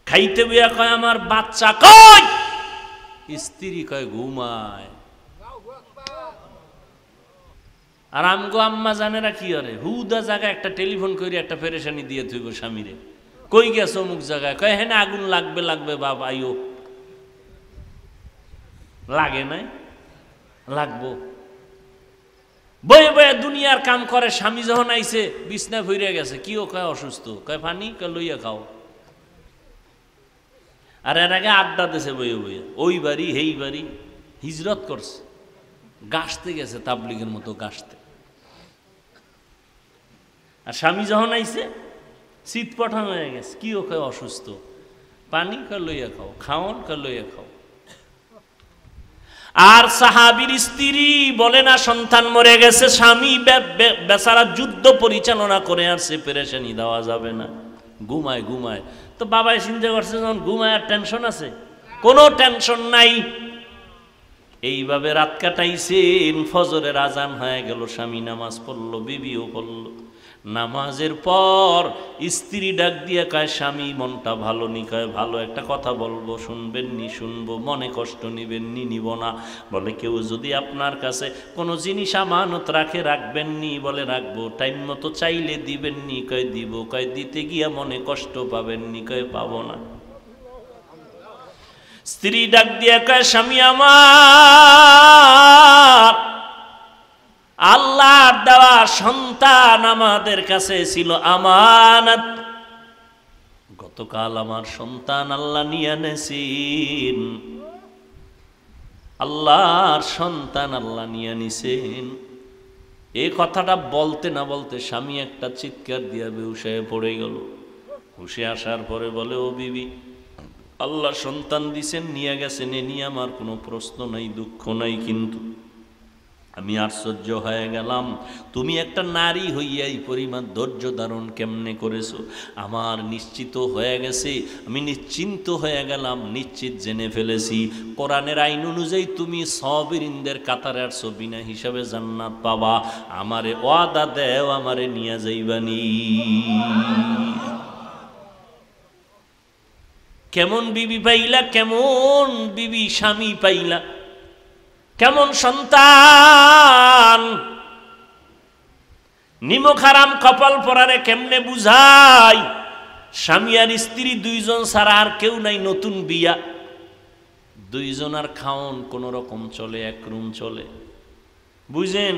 খাইতে বিয়া কয়, আমার বাচ্চা কই? স্ত্রী কয়, ঘুমায়। আর আমগো আম্মা জানেরা কি করে, হুদা জায়গায় একটা টেলিফোন করে একটা পেরেশানি দিয়ে থইব স্বামীরে, কই গেছ অমুক জায়গায়? কয় হ্যাঁ, আগুন লাগবে বাবা, আইও। লাগে নাই, লাগবো। বয়ে বয়ে দুনিয়ার কাম করে। স্বামী যখন আইছে, বিছনা ফিরে গেছে, কিও? কয় অসুস্থ। কয় পানি? কয় লইয়া খাও। আর এর আগে আড্ডা দিছে বয়ে বয়ে, ওই বাড়ি হেই বাড়ি, হিজরত করছে, গাছতে গেছে, তাবলিগের মতো গাছতে। আর স্বামী যখন আইছে, শীত পাঠান হয়ে গেছে, কিও? কয় অসুস্থ। পানি? কয় লইয়া খাও। খাওন? কয় লইয়া খাও। আর সাহাবীর স্ত্রী বলে না, সন্তান মরে গেছে, স্বামী বেচারা যুদ্ধ পরিচালনা করে আসছে, পেরেশানি দেওয়া যাবে না, ঘুমায় ঘুমায়। তো বাবাই চিন্তা করছে, যখন ঘুমায় আর টেনশন আছে? কোনো টেনশন নাই। এইভাবে রাত কাটাইছেন, ফজরের আজান হয়ে গেল, স্বামী নামাজ পড়ল, বিবিও পড়ল। নামাজের পর স্ত্রী ডাক দিয়ে কয়, স্বামী মনটা ভালো নি? কয় ভালো, একটা কথা বলবো, শুনবেন নি? শুনবো। মনে কষ্ট নিবেন নি? নিব না। বলে, কেউ যদি আপনার কাছে কোনো জিনিস আমানত রাখে, রাখবেন নি? বলে রাখবো। টাইম মতো চাইলে দিবেন নি? কয় দিব। কয় দিতে গিয়া মনে কষ্ট পাবেন নি? কয় পাবো না। স্ত্রী ডাক দিয়ে কয়, স্বামী আমার, আল্লাহর দেওয়া সন্তান আমাদের কাছে ছিল আমানত। গতকাল আমার সন্তান আল্লাহ নিয়ে নেছেন, আল্লাহর সন্তান আল্লাহ নিয়ে নিছেন। এই কথাটা বলতে না বলতে স্বামী একটা চিৎকার দিয়া বেহুশ হয়ে পড়ে গেল। হুশে আসার পরে বলে, ও বিবি, আল্লাহ সন্তান দিছেন, নিয়ে গেছেন, এ নিয়ে আমার কোনো প্রশ্ন নাই, দুঃখ নাই, কিন্তু আমি আশ্চর্য হয়ে গেলাম, তুমি একটা নারী হইয়া এই পরিমাণ ধৈর্য ধারণ কেমনে করেছো। আমার নিশ্চিত হয়ে গেছে, আমি নিশ্চিন্ত হয়ে গেলাম, নিশ্চিত জেনে ফেলেছি কোরআনের আইন অনুযায়ী তুমি সাবিরিনদের কাতারে আসছো, বিনা হিসাবে জান্নাত পাবা। আমারে ওয়াদা দেও, আমারে নিয়ে যাইবানি। কেমন বিবি পাইলা, কেমন বিবি স্বামী পাইলা, কেমন সন্তান। নিমক হারাম কপাল পরারে কেমনে বুঝাই। স্বামী আর স্ত্রী দুইজন ছাড়া আর কেউ নাই, নতুন বিয়া, দুইজন আর খাওন কোন রকম চলে, এক রুম চলে, বুঝেন।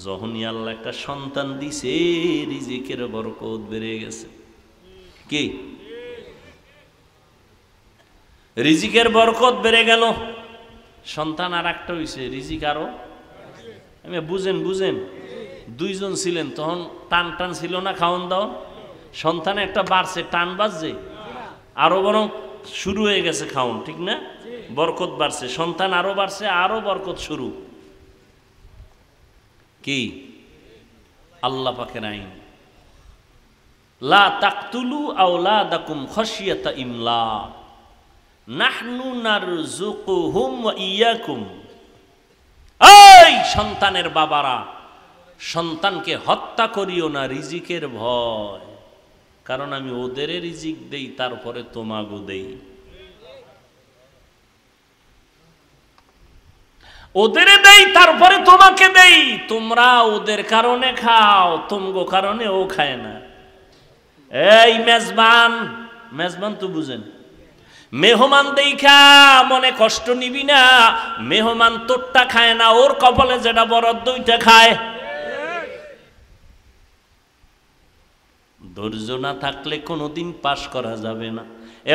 যখনই আল্লাহ একটা সন্তান দিছে, রিজিকের বরকত বেড়ে গেছে। কি রিজিকের বরকত বেড়ে গেল, সন্তান আর একটা হইছে, রিজিক আরো। আমি বুঝেন বুঝেন, দুইজন ছিলেন তখন টান টান ছিল না খাওয়ান দাও, সন্তানে একটা বাড়ছে, টান বাজছে, আরো বরং শুরু হয়ে গেছে খাওন, ঠিক না? বরকত বাড়ছে, সন্তান আরো বাড়ছে, আরো বরকত শুরু। কি আল্লাহ পাকের আইন, লা তাকতুলু আওলাদাকুম খাশিয়াতা ইমলাক নাহনু নারযুকুহুম ওয়া ইয়াকুম। এই সন্তানের বাবারা, সন্তানকে হত্যা করিও না রিজিকের ভয়, কারণ আমি ওদের রিজিক দেই, তারপরে তোমাগো দেই। ওদের দেই তারপরে তোমাকে দেই, তোমরা ওদের কারণে খাও, তোমগো কারণে ও খায় না। এই মেজবান, মেজবান তো বুঝেন, মেহমান দেখা মনে কষ্ট নিবি না। মেহমান তোরটা খায় না, ওর কপালে যেটা বরাদ্দ ওইটা খায়। ধৈর্য না থাকলে কোনোদিন পাশ করা যাবে না।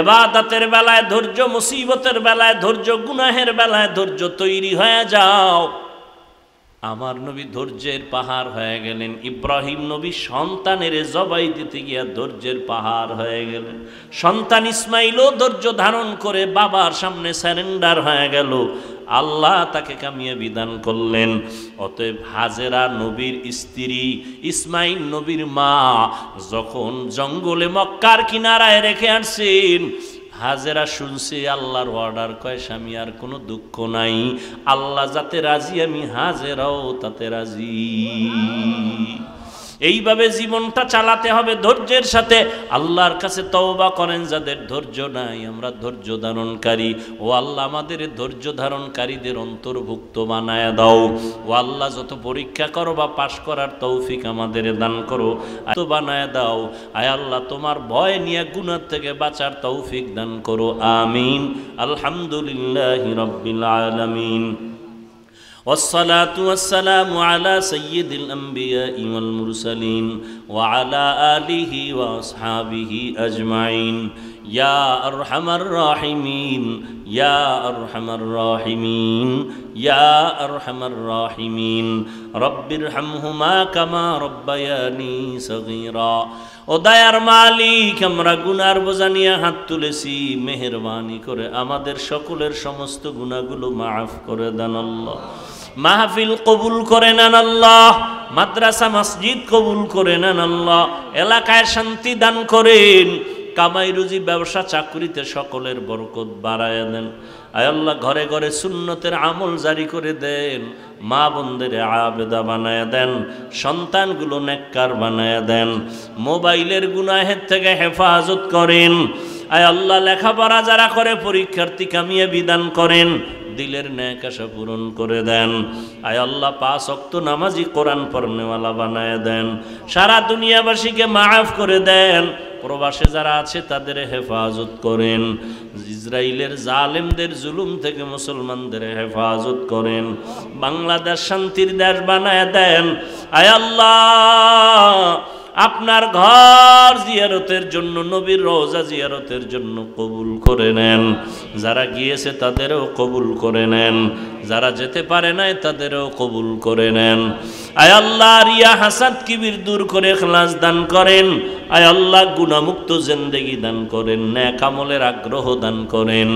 ইবাদতের বেলায় ধৈর্য, মুসিবতের বেলায় ধৈর্য, গুনাহের বেলায় ধৈর্য, তৈরি হয়ে যাও। আমার নবী ধৈর্যের পাহাড় হয়ে গেলেন। ইব্রাহিম নবী সন্তানের জবাই দিতে গিয়া ধৈর্যের পাহাড় হয়ে গেলেন। সন্তান ইসমাইলও ধৈর্য ধারণ করে বাবার সামনে স্যারেন্ডার হয়ে গেল। আল্লাহ তাকে কামিয়াবি দান করলেন। অতএব হাজেরা নবীর স্ত্রী, ইসমাইল নবীর মা যখন জঙ্গলে মক্কার কিনারায় রেখে আসছেন, হাজেরা শুনছে আল্লাহর অর্ডার, কয় স্বামী আর কোনো দুঃখ নাই, আল্লাহ যাতে রাজি আমি হাজেরাও তাতে রাজি। এইভাবে জীবনটা চালাতে হবে ধৈর্যের সাথে। আল্লাহর কাছে তওবা করেন যাদের ধৈর্য নাই, আমরা ধৈর্য ধারণকারী। ও আল্লাহ আমাদের ধৈর্য ধারণকারীদের অন্তর্ভুক্ত বানায়া দাও। ও আল্লাহ যত পরীক্ষা করো বা পাশ করার তৌফিক আমাদের দান করো, তো বানায়া দাও। আয় আল্লাহ তোমার ভয় নিয়ে গুনাহ থেকে বাঁচার তৌফিক দান করো, আমিন। আলহামদুলিল্লাহি রাব্বিল আলামিন। والصلاة والسلام على سيد الأنبياء والمرسلين وعلى آله وأصحابه أجمعين يا أرحم الراحمين يا أرحم الراحمين يا أرحم الراحمين رب ارحمهما كما ربياني صغيرا। ও দয়ার মালিক, আমরা গুনার বোঝা নিয়ে হাত তুলেছি, মেহেরবানি করে আমাদের সকলের সমস্ত গুনাহগুলো মাফ করে দেন আল্লাহ। মাহফিল কবুল করে নেন আল্লাহ, মাদ্রাসা মসজিদ কবুল করে নেন আল্লাহ, এলাকায় শান্তি দান করেন, কামাই রুজি ব্যবসা চাকরিতে সকলের বরকত বাড়ায় দেন। আয় আল্লাহ ঘরে ঘরে সুন্নতের আমল জারি করে দেন, মা বোনদের আবেদা বানায় দেন, সন্তানগুলো নেককার বানায় দেন, মোবাইলের গুনাহের থেকে হেফাজত করেন। আয় আল্লাহ লেখাপড়া যারা করে পরীক্ষার্থী কামিয়াবি দান করেন, দিলের ন্যাক আশা পূরণ করে দেন। আয় আল্লাহ 5 ওয়াক্ত নামাজি কোরআন পড়নেওয়ালা বানায় দেন। সারা দুনিয়াবাসীকে মাফ করে দেন। প্রবাসে যারা আছে তাদের হেফাজত করেন। ইসরায়েলের জালেমদের জুলুম থেকে মুসলমানদের হেফাজত করেন। বাংলাদেশ শান্তির দেশ বানায় দেন। আয় আল্লাহ আপনার ঘর জিয়ারতের জন্য, নবীর রওজা জিয়ারতের জন্য কবুল করে নেন। যারা গিয়েছে তাদেরও কবুল করে নেন, যারা যেতে পারে নাই তাদেরও কবুল করে নেন। আয় আল্লাহ রিয়া হাসাদ কিবির দূর করে ইখলাস দান করেন। আয় আল্লাহ গুনাহমুক্ত জিন্দেগি দান করেন, নেক আমলের আগ্রহ দান করেন।